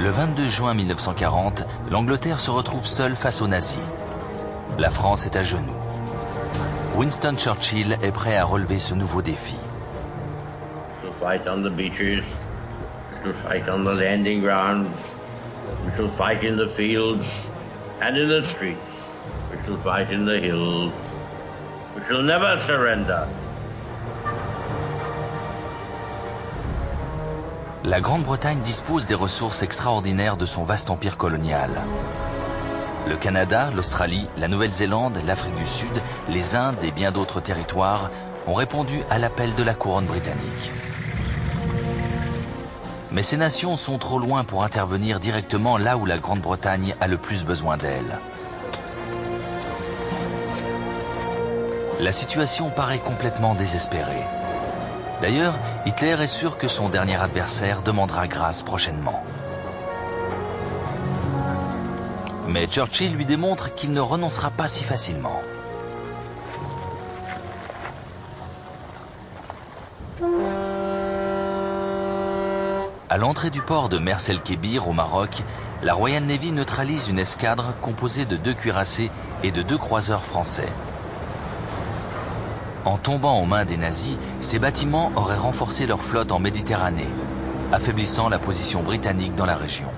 Le 22 juin 1940, l'Angleterre se retrouve seule face aux nazis. La France est à genoux. Winston Churchill est prêt à relever ce nouveau défi. We shall fight on the beaches, we shall fight on the landing grounds, we shall fight in the fields and in the streets, we shall fight in the hills, we shall never surrender. La Grande-Bretagne dispose des ressources extraordinaires de son vaste empire colonial. Le Canada, l'Australie, la Nouvelle-Zélande, l'Afrique du Sud, les Indes et bien d'autres territoires ont répondu à l'appel de la couronne britannique. Mais ces nations sont trop loin pour intervenir directement là où la Grande-Bretagne a le plus besoin d'elle. La situation paraît complètement désespérée. D'ailleurs, Hitler est sûr que son dernier adversaire demandera grâce prochainement. Mais Churchill lui démontre qu'il ne renoncera pas si facilement. À l'entrée du port de Mers el-Kébir au Maroc, la Royal Navy neutralise une escadre composée de 2 cuirassés et de 2 croiseurs français. En tombant aux mains des nazis, ces bâtiments auraient renforcé leur flotte en Méditerranée, affaiblissant la position britannique dans la région.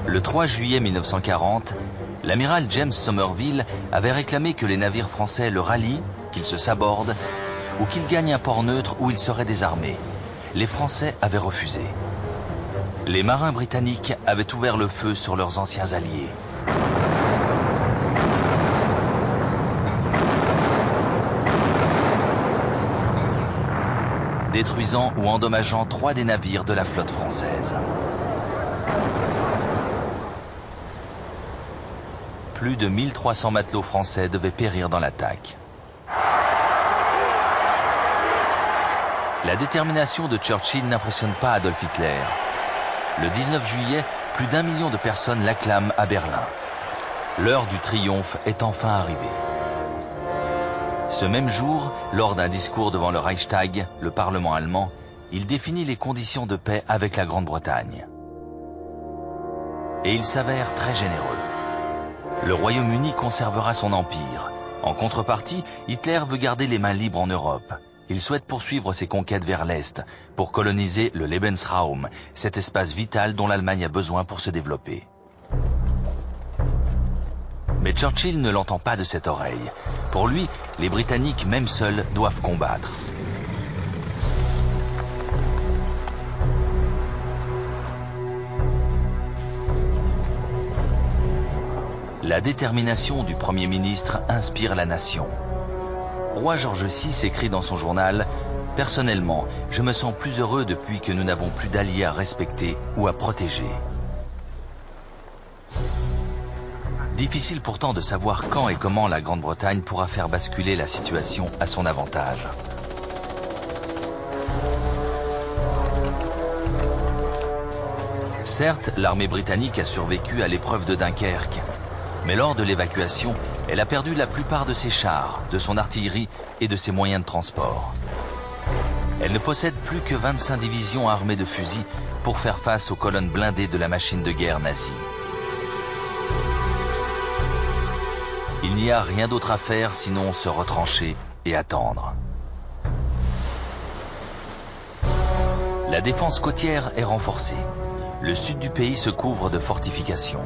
Le 3 juillet 1940, l'amiral James Somerville avait réclamé que les navires français le rallient, qu'ils se sabordent, ou qu'ils gagnent un port neutre où ils seraient désarmés. Les Français avaient refusé. Les marins britanniques avaient ouvert le feu sur leurs anciens alliés. Détruisant ou endommageant 3 des navires de la flotte française. Plus de 1300 matelots français devaient périr dans l'attaque. La détermination de Churchill n'impressionne pas Adolf Hitler. Le 19 juillet, plus d'1 million de personnes l'acclament à Berlin. L'heure du triomphe est enfin arrivée. Ce même jour, lors d'un discours devant le Reichstag, le Parlement allemand, il définit les conditions de paix avec la Grande-Bretagne. Et il s'avère très généreux. Le Royaume-Uni conservera son empire. En contrepartie, Hitler veut garder les mains libres en Europe. Il souhaite poursuivre ses conquêtes vers l'Est pour coloniser le Lebensraum, cet espace vital dont l'Allemagne a besoin pour se développer. Mais Churchill ne l'entend pas de cette oreille. Pour lui, les Britanniques, même seuls, doivent combattre. La détermination du Premier ministre inspire la nation. Roi George VI écrit dans son journal « Personnellement, je me sens plus heureux depuis que nous n'avons plus d'alliés à respecter ou à protéger. » Difficile pourtant de savoir quand et comment la Grande-Bretagne pourra faire basculer la situation à son avantage. Certes, l'armée britannique a survécu à l'épreuve de Dunkerque, mais lors de l'évacuation, elle a perdu la plupart de ses chars, de son artillerie et de ses moyens de transport. Elle ne possède plus que 25 divisions armées de fusils pour faire face aux colonnes blindées de la machine de guerre nazie. Il n'y a rien d'autre à faire sinon se retrancher et attendre. La défense côtière est renforcée. Le sud du pays se couvre de fortifications.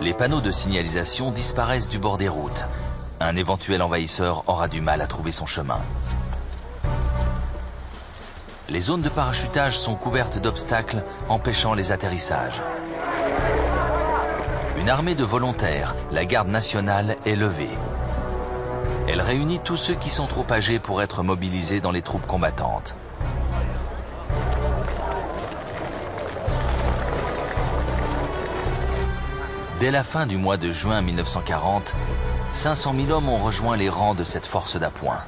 Les panneaux de signalisation disparaissent du bord des routes. Un éventuel envahisseur aura du mal à trouver son chemin. Les zones de parachutage sont couvertes d'obstacles empêchant les atterrissages. Une armée de volontaires, la garde nationale, est levée. Elle réunit tous ceux qui sont trop âgés pour être mobilisés dans les troupes combattantes. Dès la fin du mois de juin 1940, 500 000 hommes ont rejoint les rangs de cette force d'appoint.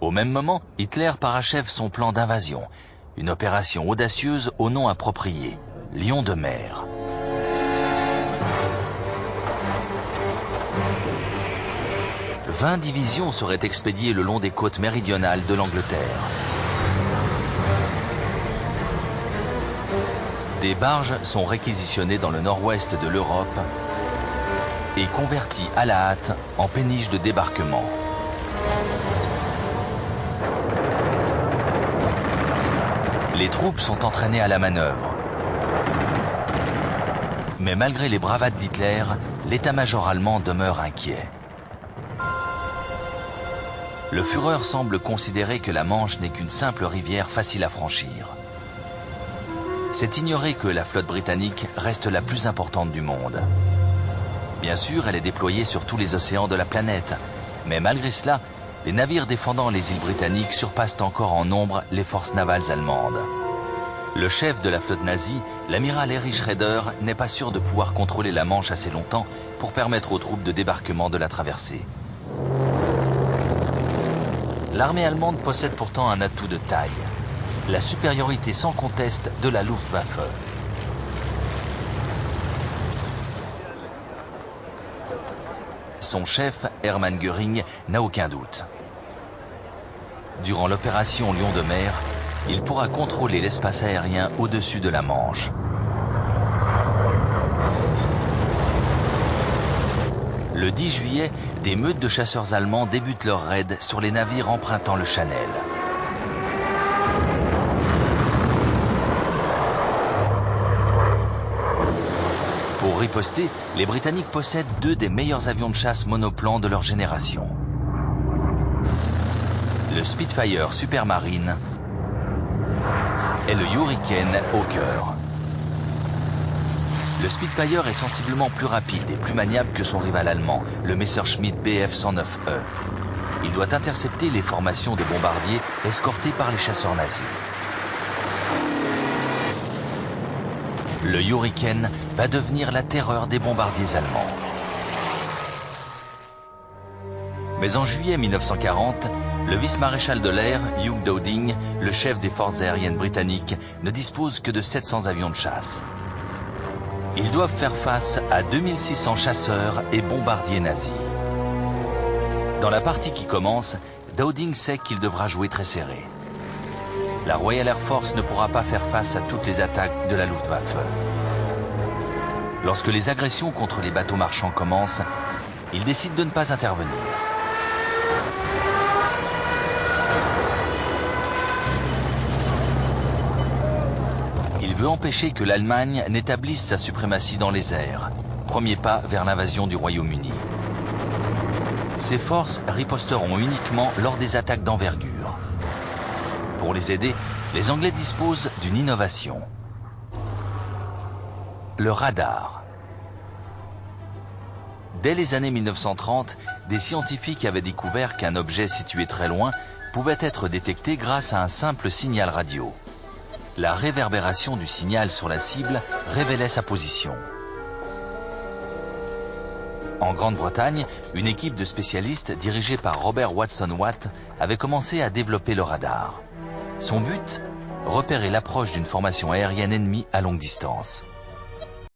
Au même moment, Hitler parachève son plan d'invasion, une opération audacieuse au nom approprié, Lion de mer. « 20 divisions seraient expédiées le long des côtes méridionales de l'Angleterre. Des barges sont réquisitionnées dans le nord-ouest de l'Europe et converties à la hâte en péniches de débarquement. Les troupes sont entraînées à la manœuvre. Mais malgré les bravades d'Hitler, l'état-major allemand demeure inquiet. Le Führer semble considérer que la Manche n'est qu'une simple rivière facile à franchir. C'est ignorer que la flotte britannique reste la plus importante du monde. Bien sûr, elle est déployée sur tous les océans de la planète, mais malgré cela, les navires défendant les îles britanniques surpassent encore en nombre les forces navales allemandes. Le chef de la flotte nazie, l'amiral Erich Raeder, n'est pas sûr de pouvoir contrôler la Manche assez longtemps pour permettre aux troupes de débarquement de la traverser. L'armée allemande possède pourtant un atout de taille, la supériorité sans conteste de la Luftwaffe. Son chef, Hermann Göring, n'a aucun doute. Durant l'opération Lion de mer, il pourra contrôler l'espace aérien au-dessus de la Manche. Le 10 juillet, des meutes de chasseurs allemands débutent leur raid sur les navires empruntant le Channel. Pour riposter, les Britanniques possèdent 2 des meilleurs avions de chasse monoplans de leur génération. Le Spitfire Supermarine et le Hurricane Hawker. Le Spitfire est sensiblement plus rapide et plus maniable que son rival allemand, le Messerschmitt Bf 109E. Il doit intercepter les formations de bombardiers escortés par les chasseurs nazis. Le Hurricane va devenir la terreur des bombardiers allemands. Mais en juillet 1940, le vice-maréchal de l'air, Hugh Dowding, le chef des forces aériennes britanniques, ne dispose que de 700 avions de chasse. Ils doivent faire face à 2600 chasseurs et bombardiers nazis. Dans la partie qui commence, Dowding sait qu'il devra jouer très serré. La Royal Air Force ne pourra pas faire face à toutes les attaques de la Luftwaffe. Lorsque les agressions contre les bateaux marchands commencent, il décide de ne pas intervenir. Il veut empêcher que l'Allemagne n'établisse sa suprématie dans les airs, premier pas vers l'invasion du Royaume-Uni. Ces forces riposteront uniquement lors des attaques d'envergure. Pour les aider, les Anglais disposent d'une innovation. Le radar. Dès les années 1930, des scientifiques avaient découvert qu'un objet situé très loin pouvait être détecté grâce à un simple signal radio. La réverbération du signal sur la cible révélait sa position. En Grande-Bretagne, une équipe de spécialistes dirigée par Robert Watson-Watt avait commencé à développer le radar. Son but, repérer l'approche d'une formation aérienne ennemie à longue distance.